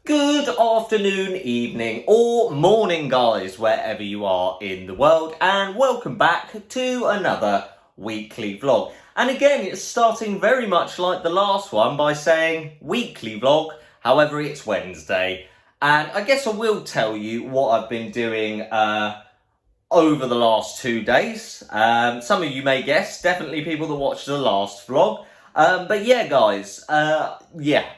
Good afternoon, evening, or morning, guys, wherever you are in the world, and welcome back to another weekly vlog. And again, it's starting very much like the last one by saying weekly vlog, however, it's Wednesday. And I guess I will tell you what I've been doing over the last 2 days. Some of you may guess, definitely people that watched the last vlog. But yeah, guys, I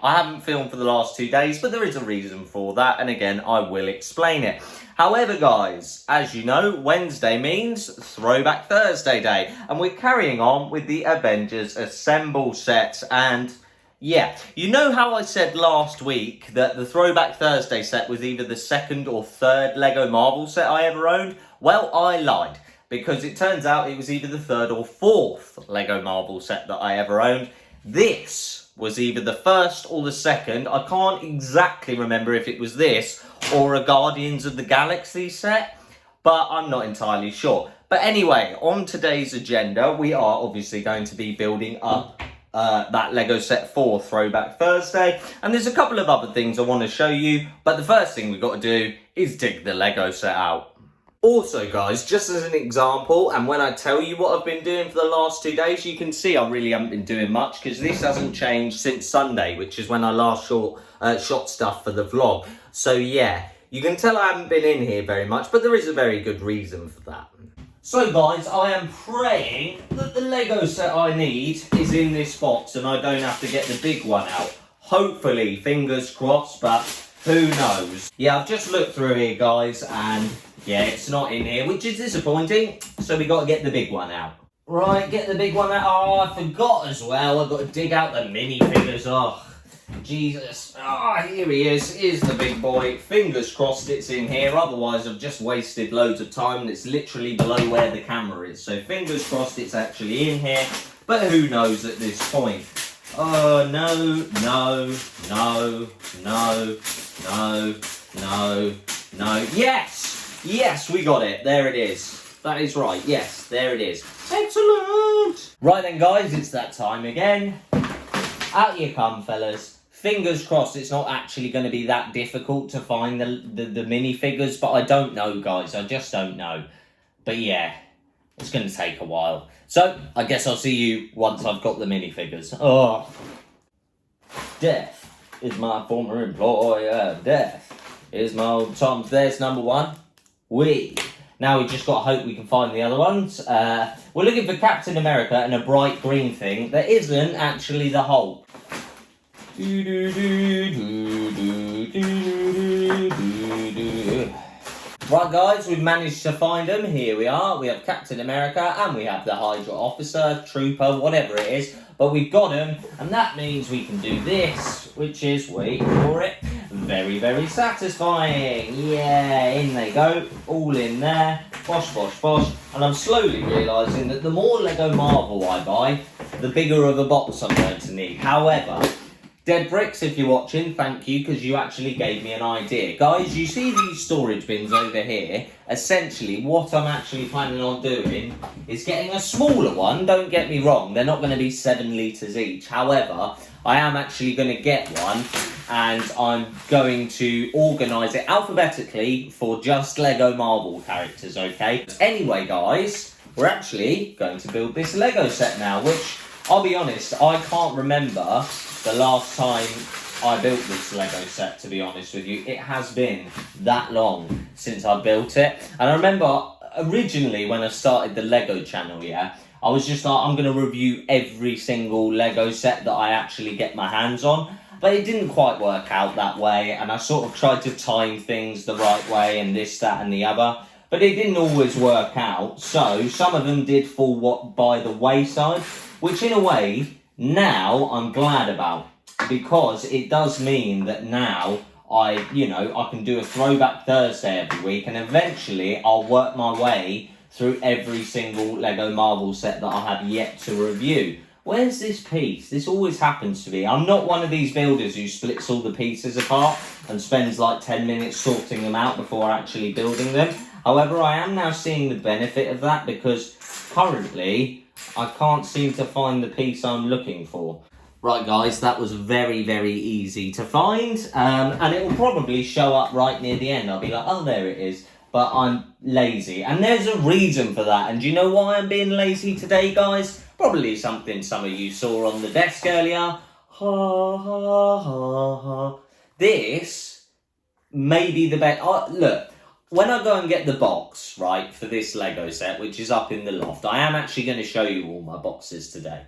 haven't filmed for the last 2 days, but there is a reason for that, and again, I will explain it. However, guys, as you know, Wednesday means Throwback Thursday Day, and we're carrying on with the Avengers Assemble set, and yeah, you know how I said last week that the Throwback Thursday set was either the second or third Lego Marvel set I ever owned? Well, I lied. Because it turns out it was either the third or fourth Lego Marvel set that I ever owned. This was either the first or the second. I can't exactly remember if it was this or a Guardians of the Galaxy set, but I'm not entirely sure. But anyway, on today's agenda, we are obviously going to be building up that Lego set for Throwback Thursday. And there's a couple of other things I want to show you, but the first thing we've got to do is dig the Lego set out. Also, guys, just as an example, and when I tell you what I've been doing for the last 2 days, you can see I really haven't been doing much because this hasn't changed since Sunday, which is when I last shot stuff for the vlog. So yeah, you can tell I haven't been in here very much, but there is a very good reason for that. So guys, I am praying that the Lego set I need is in this box and I don't have to get the big one out. Hopefully, fingers crossed, but who knows? Yeah, I've just looked through here, guys, and yeah, it's not in here, which is disappointing. So we got to get the big one out. Right, get the big one out. Oh, I forgot as well. I've got to dig out the minifigures. Oh, Jesus. Oh, here he is. Here's the big boy. Fingers crossed it's in here. Otherwise, I've just wasted loads of time. It's literally below where the camera is. So fingers crossed it's actually in here. But who knows at this point? Oh, no, no, no, no, no, no, no. Yes! Yes, we got it. There it is. That is right. Yes, there it is. Excellent! Right then, guys, it's that time again. Out you come, fellas. Fingers crossed it's not actually going to be that difficult to find the minifigures, but I don't know, guys. I just don't know. But yeah, it's going to take a while. So, I guess I'll see you once I've got the minifigures. Oh. Death is my former employer. Death is my old Tom's. There's number one. Now we just got to hope we can find the other ones. We're looking for Captain America and a bright green thing that isn't actually the Hulk. Right, guys, we've managed to find them. Here we are. We have Captain America and we have the Hydra officer, trooper, whatever it is. But we've got them, and that means we can do this, which is, wait for it, very, very satisfying. Yeah, in they go, all in there, bosh, bosh, bosh. And I'm slowly realising that the more Lego Marvel I buy, the bigger of a box I'm going to need. However, Dead Bricks, if you're watching, thank you, because you actually gave me an idea. Guys, you see these storage bins over here? Essentially, what I'm actually planning on doing is getting a smaller one. Don't get me wrong, they're not going to be 7 litres each. However, I am actually going to get one, and I'm going to organise it alphabetically for just Lego Marvel characters, okay? Anyway, guys, we're actually going to build this Lego set now, which, I'll be honest, I can't remember the last time I built this Lego set, to be honest with you. It has been that long since I built it. And I remember originally when I started the Lego channel, yeah, I was just like, I'm going to review every single Lego set that I actually get my hands on. But it didn't quite work out that way. And I sort of tried to time things the right way and this, that and the other. But it didn't always work out. So some of them did fall by the wayside, which in a way, now I'm glad about, because it does mean that now I can do a Throwback Thursday every week, and eventually I'll work my way through every single Lego Marvel set that I have yet to review. Where's this piece? This always happens to me. I'm not one of these builders who splits all the pieces apart and spends like 10 minutes sorting them out before actually building them. However, I am now seeing the benefit of that, because currently I can't seem to find the piece I'm looking for. Right guys, that was very, very easy to find, and it will probably show up right near the end. I'll be like, oh, there it is, but I'm lazy, and there's a reason for that. And do you know why I'm being lazy today, guys? Probably something some of you saw on the desk earlier. Ha, ha, ha, ha. This may be the best. Look, when I go and get the box, right, for this Lego set, which is up in the loft, I am actually going to show you all my boxes today.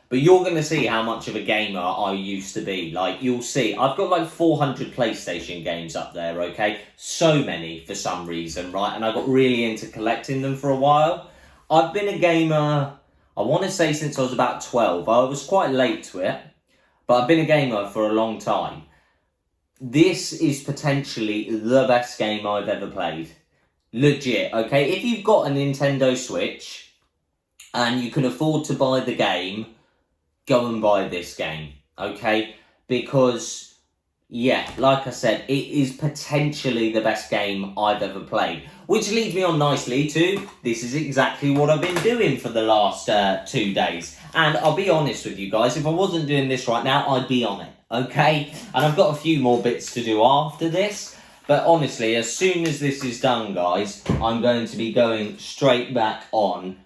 But you're going to see how much of a gamer I used to be. Like, you'll see, I've got like 400 PlayStation games up there, okay? So many for some reason, right? And I got really into collecting them for a while. I've been a gamer, I want to say since I was about 12. I was quite late to it, but I've been a gamer for a long time. This is potentially the best game I've ever played. Legit, okay? If you've got a Nintendo Switch and you can afford to buy the game, go and buy this game, okay? Because, yeah, like I said, it is potentially the best game I've ever played. Which leads me on nicely to, this is exactly what I've been doing for the last 2 days. And I'll be honest with you guys, if I wasn't doing this right now, I'd be on it, okay? And I've got a few more bits to do after this. But honestly, as soon as this is done, guys, I'm going to be going straight back on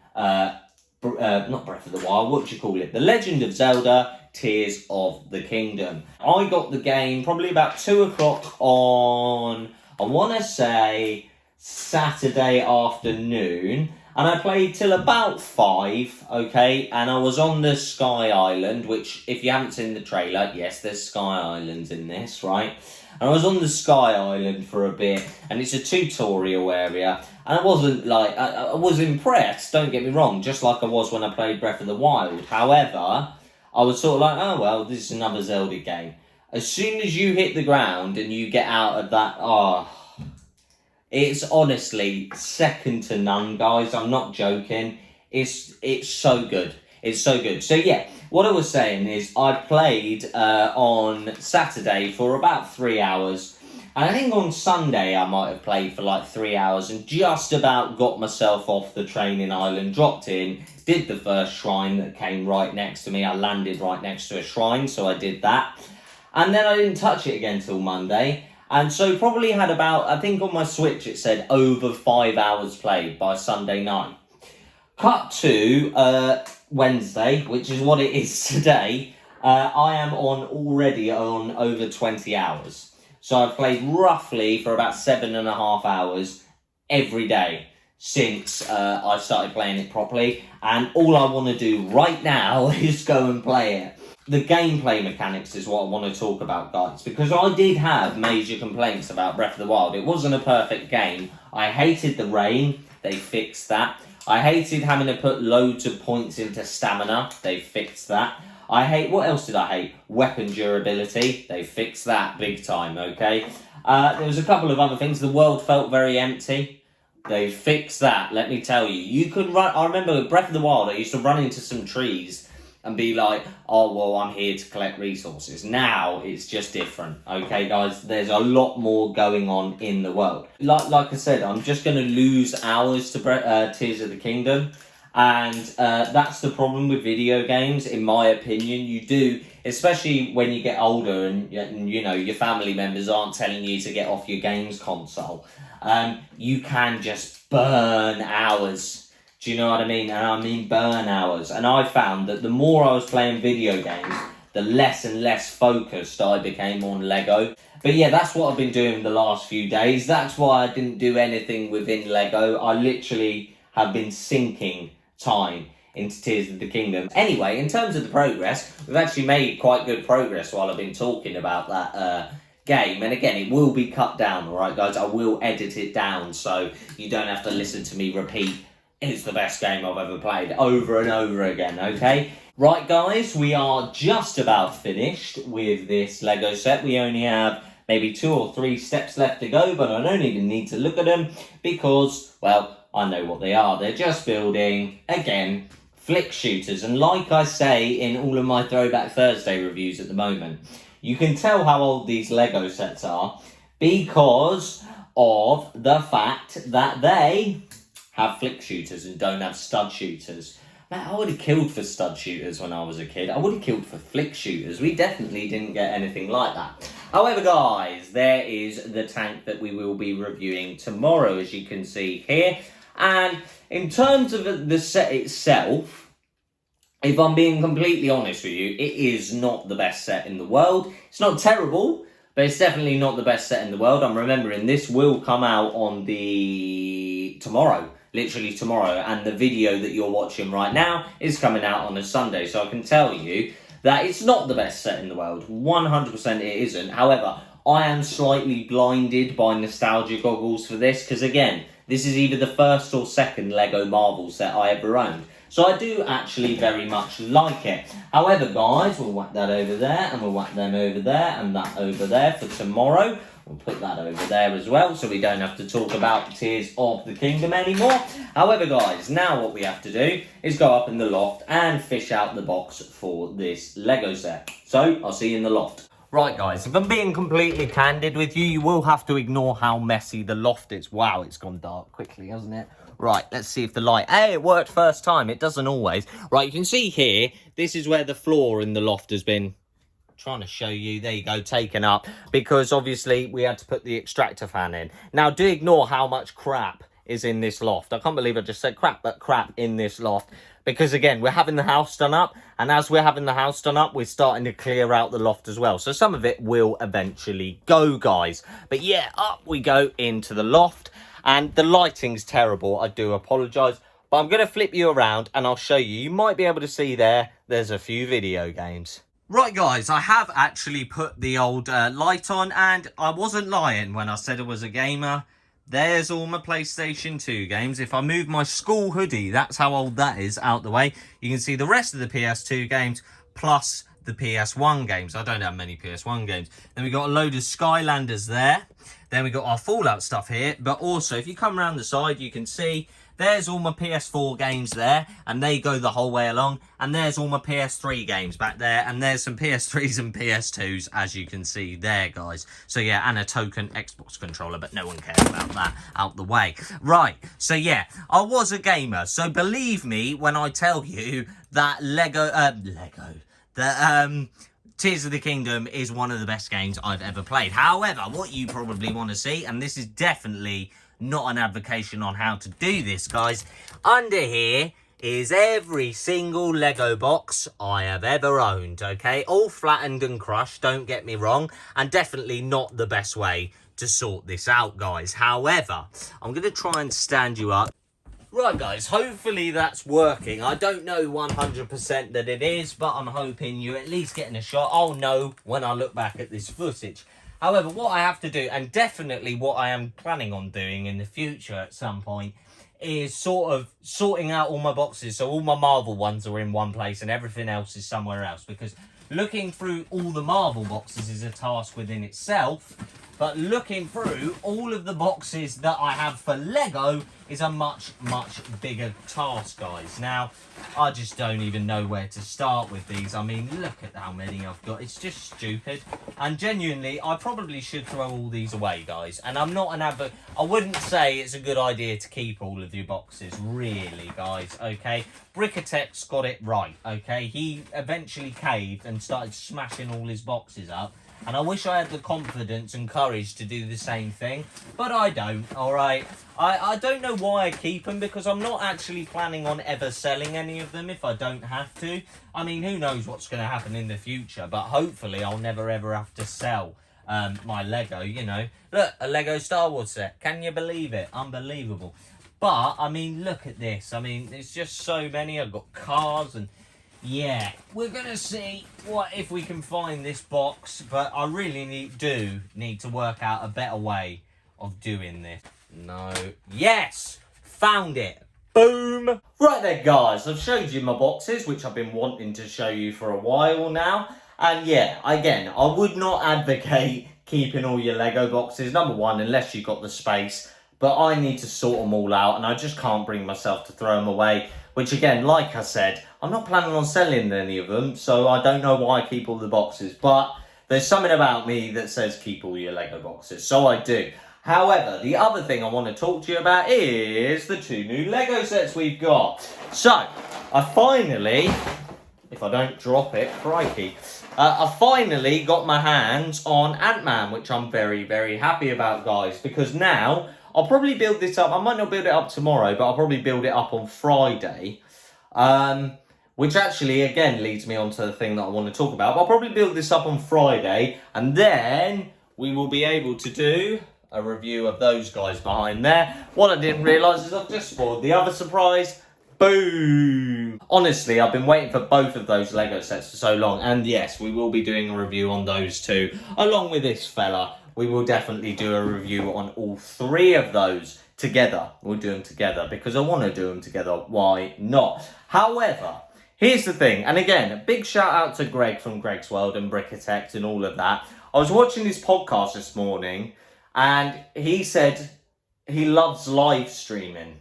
not Breath of the Wild, what do you call it? The Legend of Zelda, Tears of the Kingdom. I got the game probably about 2 o'clock on, I want to say, Saturday afternoon. And I played till about 5, okay? And I was on the Sky Island, which, if you haven't seen the trailer, yes, there's Sky Islands in this, right? And I was on the Sky Island for a bit, and it's a tutorial area. And I wasn't like, I was impressed, don't get me wrong, just like I was when I played Breath of the Wild. However, I was sort of like, oh, well, this is another Zelda game. As soon as you hit the ground and you get out of that, it's honestly second to none, guys. I'm not joking. It's so good. It's so good. So, yeah, what I was saying is I played on Saturday for about 3 hours. And I think on Sunday I might have played for like 3 hours and just about got myself off the training island, dropped in, did the first shrine that came right next to me. I landed right next to a shrine, so I did that. And then I didn't touch it again till Monday. And so probably had about, I think on my Switch it said over 5 hours played by Sunday night. Cut to Wednesday, which is what it is today. I am already on over 20 hours. So I've played roughly for about 7.5 hours every day since I started playing it properly. And all I want to do right now is go and play it. The gameplay mechanics is what I want to talk about, guys, because I did have major complaints about Breath of the Wild. It wasn't a perfect game. I hated the rain. They fixed that. I hated having to put loads of points into stamina. They fixed that. What else did I hate? Weapon durability. They fixed that big time, okay? There was a couple of other things. The world felt very empty. They fixed that, let me tell you. You could run, I remember Breath of the Wild, I used to run into some trees and be like, oh, well, I'm here to collect resources. Now, it's just different, okay, guys? There's a lot more going on in the world. Like I said, I'm just going to lose hours to Tears of the Kingdom. And that's the problem with video games, in my opinion. You do, especially when you get older and you know, your family members aren't telling you to get off your games console. You can just burn hours. Do you know what I mean? And I mean burn hours. And I found that the more I was playing video games, the less and less focused I became on Lego. But yeah, that's what I've been doing the last few days. That's why I didn't do anything within Lego. I literally have been sinking time into Tears of the Kingdom. Anyway, in terms of the progress, we've actually made quite good progress while I've been talking about that game. And again, it will be cut down, alright guys? I will edit it down so you don't have to listen to me repeat, it's the best game I've ever played, over and over again, okay? Right guys, we are just about finished with this Lego set. We only have maybe 2 or 3 steps left to go, but I don't even need to look at them because, well, I know what they are. They're just building, again, flick shooters. And like I say in all of my Throwback Thursday reviews at the moment, you can tell how old these Lego sets are because of the fact that they have flick shooters and don't have stud shooters. Man, I would have killed for stud shooters when I was a kid. I would have killed for flick shooters. We definitely didn't get anything like that. However, guys, there is the tank that we will be reviewing tomorrow, as you can see here. And in terms of the set itself, if I'm being completely honest with you, it is not the best set in the world. It's not terrible, but it's definitely not the best set in the world. I'm remembering this will come out on tomorrow. Literally tomorrow, and the video that you're watching right now is coming out on a Sunday, so I can tell you that it's not the best set in the world. 100% it isn't. However, I am slightly blinded by nostalgia goggles for this, because again, this is either the first or second Lego Marvel set I ever owned. So I do actually very much like it. However, guys, we'll whack that over there, and we'll whack them over there, and that over there for tomorrow. We'll put that over there as well, so we don't have to talk about Tears of the Kingdom anymore. However, guys, now what we have to do is go up in the loft and fish out the box for this Lego set. So, I'll see you in the loft. Right, guys, if I'm being completely candid with you, you will have to ignore how messy the loft is. Wow, it's gone dark quickly, hasn't it? Right, let's see if the light... Hey, it worked first time. It doesn't always. Right, you can see here, this is where the floor in the loft has been... Trying to show you, there you go, taken up, because obviously we had to put the extractor fan in. Now, do ignore how much crap is in this loft. I can't believe I just said crap, but crap in this loft, because again, we're having the house done up, and as we're having the house done up, we're starting to clear out the loft as well. So some of it will eventually go, guys. But yeah, up we go into the loft, and the lighting's terrible. I do apologise, but I'm going to flip you around and I'll show you. You might be able to see there's a few video games. Right, guys, I have actually put the old light on, and I wasn't lying when I said I was a gamer. There's all my PlayStation 2 games. If I move my school hoodie, that's how old that is, out the way, you can see the rest of the PS2 games, plus the PS1 games. I don't have many PS1 games. Then we got a load of Skylanders there. Then we got our Fallout stuff here. But also, if you come around the side, you can see... There's all my PS4 games there, and they go the whole way along. And there's all my PS3 games back there, and there's some PS3s and PS2s, as you can see there, guys. So yeah, and a token Xbox controller, but no one cares about that, out the way. Right, so yeah, I was a gamer, so believe me when I tell you that Tears of the Kingdom is one of the best games I've ever played. However, what you probably want to see, and this is definitely... not an advocation on how to do this, guys. Under here is every single Lego box I have ever owned, okay? All flattened and crushed, don't get me wrong, and definitely not the best way to sort this out, guys. However, I'm going to try and stand you up. Right, guys, hopefully that's working. I don't know 100% that it is, but I'm hoping you're at least getting a shot. I'll know when I look back at this footage. However, what I have to do, and definitely what I am planning on doing in the future at some point, is sort of sorting out all my boxes. So all my Marvel ones are in one place and everything else is somewhere else. Because looking through all the Marvel boxes is a task within itself. But looking through all of the boxes that I have for Lego is a much, much bigger task, guys. Now, I just don't even know where to start with these. I mean, look at how many I've got. It's just stupid. And genuinely, I probably should throw all these away, guys. And I'm not an advocate. I wouldn't say it's a good idea to keep all of your boxes, really, guys, okay? Brickatech's got it right, okay? He eventually caved and started smashing all his boxes up. And I wish I had the confidence and courage to do the same thing, but I don't, alright? I don't know why I keep them, because I'm not actually planning on ever selling any of them if I don't have to. I mean, who knows what's going to happen in the future, but hopefully I'll never ever have to sell my Lego, you know. Look, a Lego Star Wars set. Can you believe it? Unbelievable. But, I mean, look at this. I mean, there's just so many. I've got cars and... yeah, we're going to see what if we can find this box, but I really need to work out a better way of doing this. No. Yes! Found it! Boom! Right there, guys, I've showed you my boxes, which I've been wanting to show you for a while now. And yeah, again, I would not advocate keeping all your Lego boxes, number one, unless you've got the space. But I need to sort them all out, and I just can't bring myself to throw them away. Which, again, like I said, I'm not planning on selling any of them, so I don't know why I keep all the boxes. But there's something about me that says keep all your Lego boxes, so I do. However, the other thing I want to talk to you about is the 2 new Lego sets we've got. So, I finally, if I don't drop it, crikey, I finally got my hands on Ant-Man, which I'm very, very happy about, guys, because now I'll probably build this up. I might not build it up tomorrow, but I'll probably build it up on Friday, which actually, again, leads me on to the thing that I want to talk about. But I'll probably build this up on Friday, and then we will be able to do a review of those guys behind there. What I didn't realise is I've just spoiled the other surprise. Boom! Honestly, I've been waiting for both of those Lego sets for so long. And yes, we will be doing a review on those too. Along with this fella, we will definitely do a review on all 3 of those together. We'll do them together because I want to do them together. Why not? However, here's the thing. And again, a big shout out to Greg from Greg's World and Brickitect and all of that. I was watching his podcast this morning and he said he loves live streaming,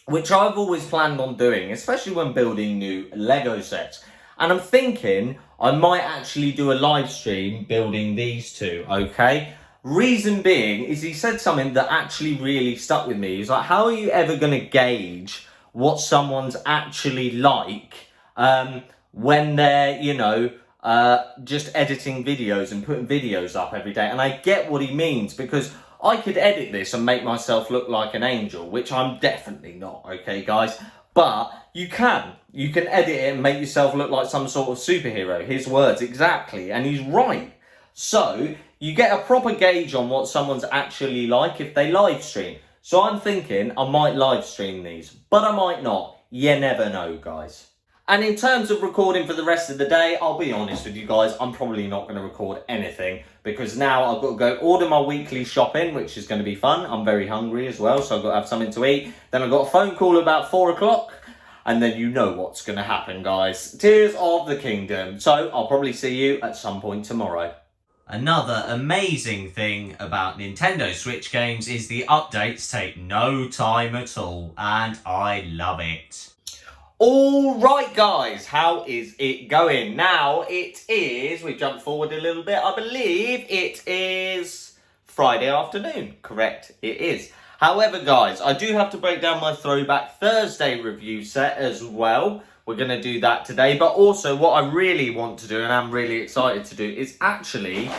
which I've always planned on doing, especially when building new Lego sets. And I'm thinking I might actually do a live stream building these 2, okay? Reason being is he said something that actually really stuck with me. He's like, how are you ever going to gauge what someone's actually like when they're, you know, just editing videos and putting videos up every day? And I get what he means, because I could edit this and make myself look like an angel, which I'm definitely not, okay, guys? But you can edit it and make yourself look like some sort of superhero. His words, exactly, and he's right. So you get a proper gauge on what someone's actually like if they live stream. So I'm thinking I might live stream these, but I might not. You never know, guys. And in terms of recording for the rest of the day, I'll be honest with you guys, I'm probably not going to record anything, because now I've got to go order my weekly shopping, which is going to be fun. I'm very hungry as well, so I've got to have something to eat. Then I've got a phone call about 4 o'clock, and then you know what's going to happen, guys. Tears of the Kingdom. So I'll probably see you at some point tomorrow. Another amazing thing about Nintendo Switch games is the updates take no time at all, and I love it. All right, guys, how is it going? Now, it is, we jumped forward a little bit, I believe it is Friday afternoon. Correct, it is. However, guys, I do have to break down my Throwback Thursday review set as well. We're going to do that today. But also, what I really want to do, and I'm really excited to do, is actually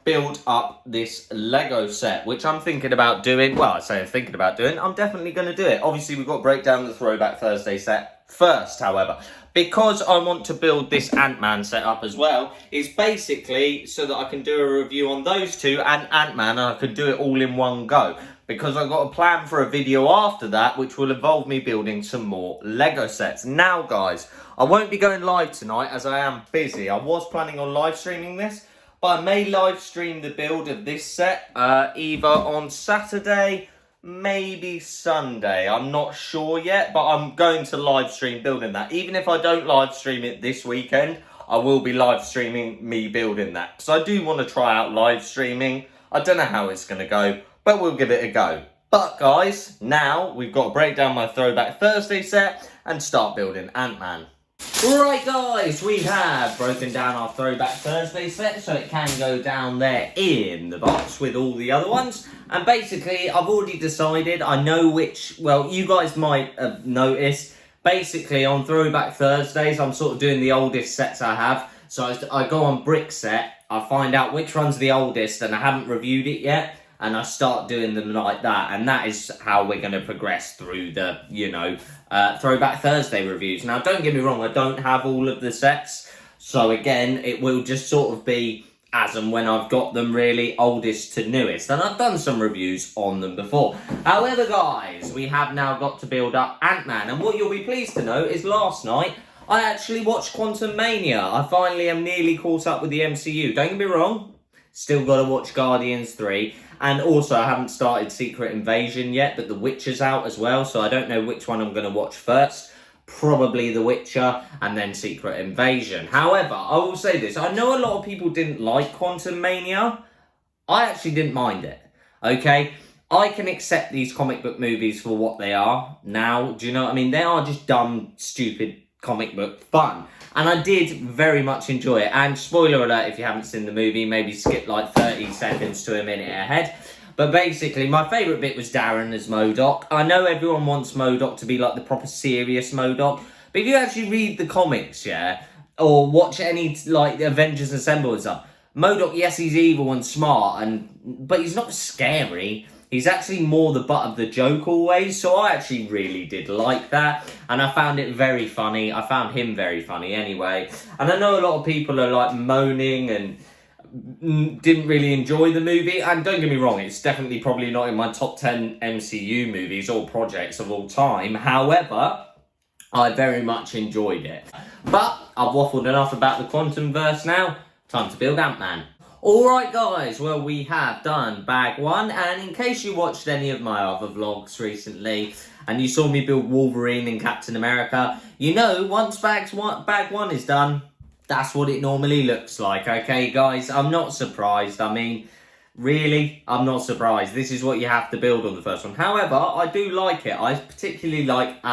build up this Lego set, which I'm thinking about doing. Well, I say I'm thinking about doing. I'm definitely going to do it. Obviously, we've got to break down the Throwback Thursday set first, however, because I want to build this Ant-Man setup as well. It's basically so that I can do a review on those 2 and Ant-Man, and I can do it all in one go, because I've got a plan for a video after that which will involve me building some more Lego sets. Now, guys, I won't be going live tonight as I am busy. I was planning on live streaming this, but I may live stream the build of this set either on Saturday, maybe Sunday. I'm not sure yet, but I'm going to live stream building that. Even if I don't live stream it this weekend, I will be live streaming me building that. So I do want to try out live streaming. I don't know how it's going to go, but we'll give it a go. But guys, now we've got to break down my Throwback Thursday set and start building Ant-Man. Right, guys, we have broken down our Throwback Thursday set so it can go down there in the box with all the other ones. And basically, I've already decided, I know which, well, you guys might have noticed, basically on Throwback Thursdays, I'm sort of doing the oldest sets I have. So I go on Brick Set, I find out which one's the oldest and I haven't reviewed it yet, and I start doing them like that. And that is how we're going to progress through the, you know, Throwback Thursday reviews. Now, don't get me wrong, I don't have all of the sets. So again, it will just sort of be as and when I've got them, really, oldest to newest. And I've done some reviews on them before. However, guys, we have now got to build up Ant-Man. And what you'll be pleased to know is last night, I actually watched Quantum Mania. I finally am nearly caught up with the MCU. Don't get me wrong, still got to watch Guardians 3. And also, I haven't started Secret Invasion yet, but The Witcher's out as well. So I don't know which one I'm going to watch first. Probably The Witcher and then Secret Invasion. However, I will say this. I know a lot of people didn't like Quantum Mania. I actually didn't mind it. Okay? I can accept these comic book movies for what they are now. Do you know what I mean? They are just dumb, stupid comic book fun. And I did very much enjoy it. And spoiler alert, if you haven't seen the movie, maybe skip like 30 seconds to a minute ahead. But basically, my favourite bit was Darren as MODOK. I know everyone wants MODOK to be like the proper serious MODOK, but if you actually read the comics, yeah, or watch any like Avengers Assemble and stuff, MODOK, yes, he's evil and smart, but he's not scary. He's actually more the butt of the joke always, so I actually really did like that, and I found it very funny. I found him very funny anyway, and I know a lot of people are like moaning and didn't really enjoy the movie, and don't get me wrong, it's definitely probably not in my top 10 MCU movies or projects of all time. However, I very much enjoyed it. But I've waffled enough about the Quantum Verse now. Time to build Ant-Man. Alright guys, well we have done bag 1, and in case you watched any of my other vlogs recently and you saw me build Wolverine and Captain America, you know once bag 1 is done, that's what it normally looks like, okay guys? I'm not surprised. I mean, really, I'm not surprised. This is what you have to build on the first one. However, I do like it. I particularly like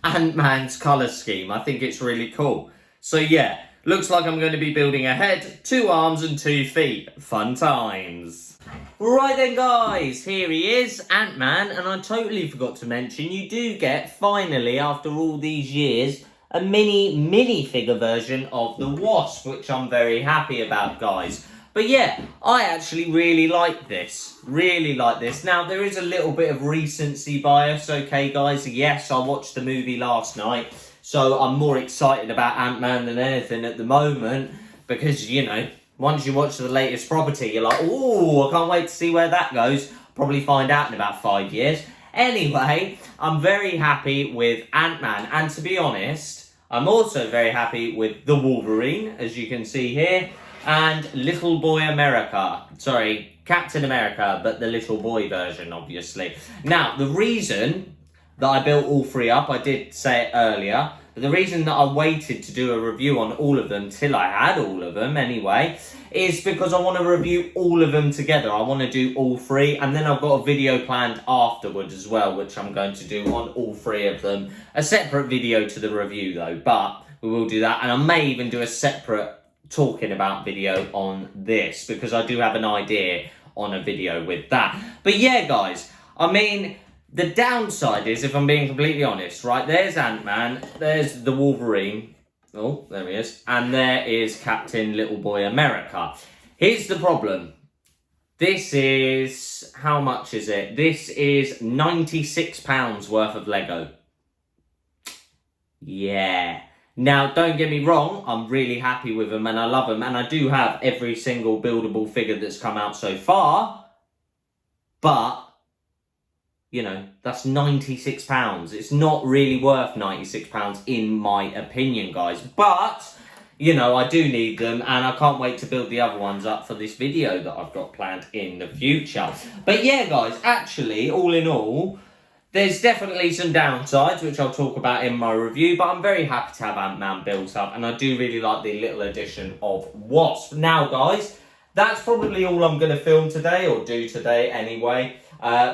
Ant-Man's colour scheme. I think it's really cool. So yeah, looks like I'm going to be building a head, 2 arms and 2 feet. Fun times. Right then guys, here he is, Ant-Man, and I totally forgot to mention, you do get, finally, after all these years, a mini figure version of the Wasp, which I'm very happy about, guys. But yeah, I actually really like this. Really like this. Now, there is a little bit of recency bias, okay, guys? Yes, I watched the movie last night, so I'm more excited about Ant-Man than anything at the moment, because, you know, once you watch the latest property, you're like, oh, I can't wait to see where that goes. Probably find out in about 5 years. Anyway, I'm very happy with Ant-Man, and to be honest, I'm also very happy with the Wolverine, as you can see here, and Little Boy America. Sorry, Captain America, but the little boy version, obviously. Now, the reason that I built all 3 up, I did say it earlier, but the reason that I waited to do a review on all of them till I had all of them anyway, is because I want to review all of them together. I want to do all 3, and then I've got a video planned afterwards as well, which I'm going to do on all 3 of them. A separate video to the review though, but we will do that, and I may even do a separate talking about video on this, because I do have an idea on a video with that. But yeah guys, I mean, the downside is, if I'm being completely honest, right, there's Ant-Man, there's the Wolverine, oh, there he is, and there is Captain Little Boy America. Here's the problem. This is, how much is it? This is £96 worth of Lego. Yeah. Now, don't get me wrong, I'm really happy with them and I love them, and I do have every single buildable figure that's come out so far, but, you know, that's £96. It's not really worth £96 in my opinion, guys, but, you know, I do need them, and I can't wait to build the other ones up for this video that I've got planned in the future. But yeah, guys, actually, all in all, there's definitely some downsides, which I'll talk about in my review, but I'm very happy to have Ant-Man built up, and I do really like the little addition of Wasp. Now, guys, that's probably all I'm going to film today, or do today anyway,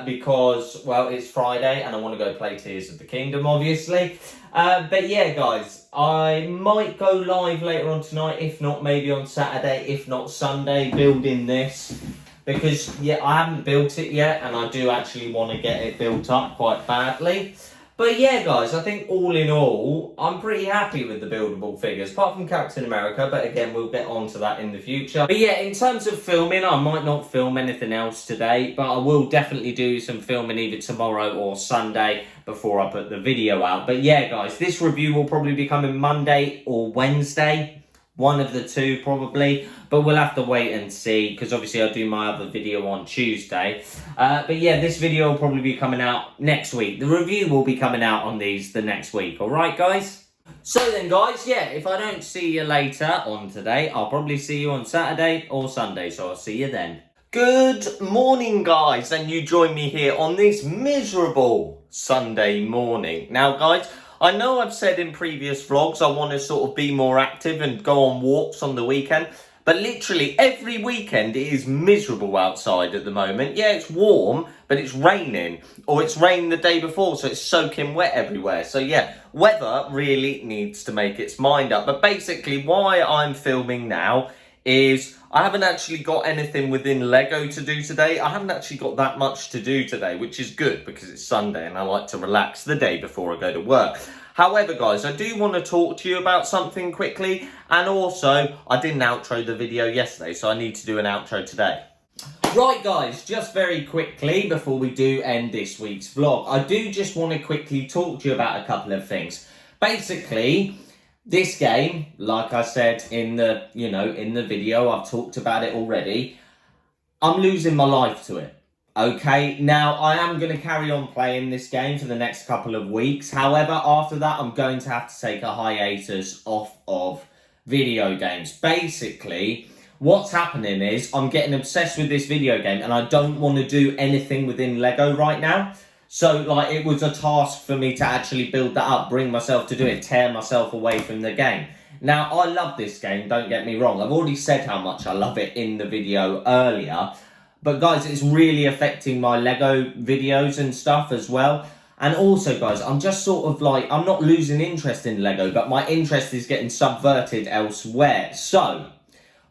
because, well, it's Friday, and I want to go play Tears of the Kingdom, obviously. But yeah, guys, I might go live later on tonight, if not maybe on Saturday, if not Sunday, building this. Because, yeah, I haven't built it yet, and I do actually want to get it built up quite badly. But yeah, guys, I think all in all, I'm pretty happy with the buildable figures, apart from Captain America, but again, we'll get onto that in the future. But yeah, in terms of filming, I might not film anything else today, but I will definitely do some filming either tomorrow or Sunday before I put the video out. But yeah, guys, this review will probably be coming Monday or Wednesday. One of the two, probably. But we'll have to wait and see, because obviously I'll do my other video on Tuesday. But yeah, this video will probably be coming out next week. The review will be coming out on these the next week. Alright, guys? So then, guys, yeah, if I don't see you later on today, I'll probably see you on Saturday or Sunday. So I'll see you then. Good morning, guys. And you join me here on this miserable Sunday morning. Now, guys, I know I've said in previous vlogs I want to sort of be more active and go on walks on the weekend, but literally every weekend it is miserable outside at the moment. Yeah, it's warm, but it's raining, or it's rained the day before, so it's soaking wet everywhere. So yeah, weather really needs to make its mind up. But basically why I'm filming now is I haven't actually got anything within Lego to do today. I haven't actually got that much to do today, which is good because it's Sunday and I like to relax the day before I go to work. However, guys, I do want to talk to you about something quickly, and also I didn't outro the video yesterday, so I need to do an outro today. Right, guys, just very quickly before we do end this week's vlog, I do just want to quickly talk to you about a couple of things. Basically, this game, like I said in the video, I've talked about it already. I'm losing my life to it. Okay, now I am going to carry on playing this game for the next couple of weeks. However, after that, I'm going to have to take a hiatus off of video games. Basically, what's happening is I'm getting obsessed with this video game and I don't want to do anything within Lego right now. So, like, it was a task for me to actually build that up, bring myself to do it, tear myself away from the game. Now, I love this game, don't get me wrong. I've already said how much I love it in the video earlier. But, guys, it's really affecting my Lego videos and stuff as well. And also, guys, I'm just sort of like, I'm not losing interest in Lego, but my interest is getting subverted elsewhere. So,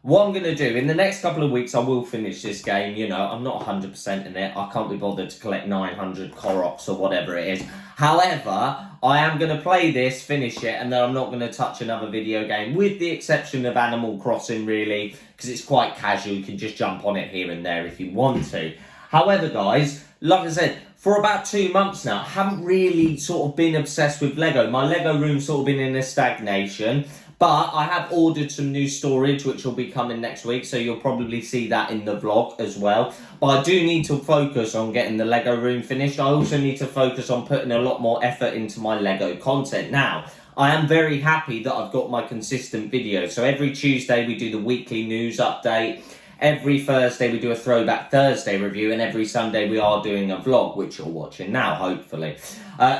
what I'm going to do, in the next couple of weeks, I will finish this game. You know, I'm not 100% in it. I can't be bothered to collect 900 Koroks or whatever it is. However, I am going to play this, finish it, and then I'm not going to touch another video game, with the exception of Animal Crossing, really, because it's quite casual. You can just jump on it here and there if you want to. However, guys, like I said, for about 2 months now, I haven't really sort of been obsessed with Lego. My Lego room's sort of been in a stagnation. But I have ordered some new storage, which will be coming next week, so you'll probably see that in the vlog as well. But I do need to focus on getting the Lego room finished. I also need to focus on putting a lot more effort into my Lego content. Now, I am very happy that I've got my consistent videos. So every Tuesday we do the weekly news update. Every Thursday we do a Throwback Thursday review, and every Sunday we are doing a vlog, which you're watching now, hopefully.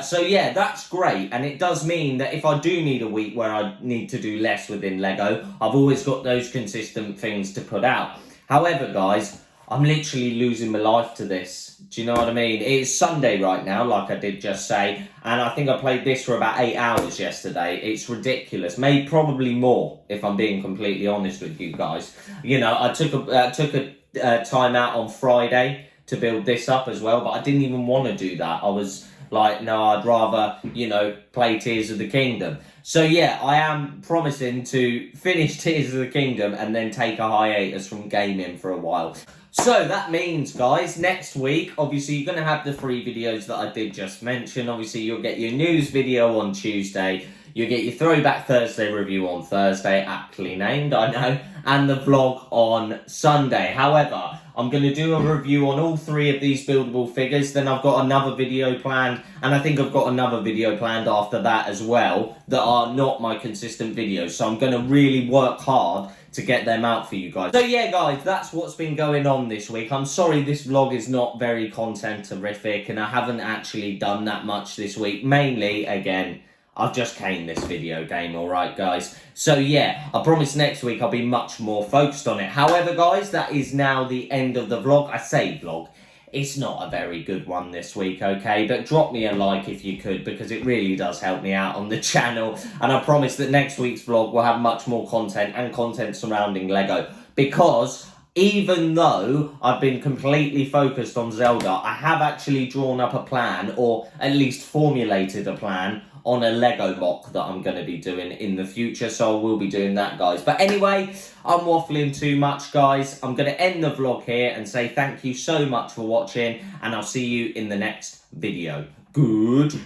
So yeah, that's great, and it does mean that if I do need a week where I need to do less within Lego, I've always got those consistent things to put out. However, guys, I'm literally losing my life to this. Do you know what I mean? It's Sunday right now, like I did just say, and I think I played this for about 8 hours yesterday. It's ridiculous. Maybe probably more, if I'm being completely honest with you guys. You know, I took a time out on Friday to build this up as well, but I didn't even want to do that. I was like, no, I'd rather, you know, play Tears of the Kingdom. So yeah, I am promising to finish Tears of the Kingdom and then take a hiatus from gaming for a while. So that means, guys, next week, obviously, you're going to have the 3 videos that I did just mention. Obviously, you'll get your news video on Tuesday. You'll get your Throwback Thursday review on Thursday, aptly named, I know, and the vlog on Sunday. However, I'm going to do a review on all 3 of these buildable figures. Then I've got another video planned, and I think I've got another video planned after that as well that are not my consistent videos. So I'm going to really work hard to get them out for you guys. So yeah, guys, that's what's been going on this week. I'm sorry this vlog is not very content-terrific, and I haven't actually done that much this week. Mainly, again, I've just caned this video game, alright, guys? So yeah, I promise next week I'll be much more focused on it. However, guys, that is now the end of the vlog. I say vlog. It's not a very good one this week, okay? But drop me a like if you could, because it really does help me out on the channel. And I promise that next week's vlog will have much more content and content surrounding Lego. Because even though I've been completely focused on Zelda, I have actually drawn up a plan, or at least formulated a plan, on a Lego mock that I'm going to be doing in the future, so I will be doing that, guys. But anyway, I'm waffling too much, guys. I'm going to end the vlog here and say thank you so much for watching, and I'll see you in the next video. Good.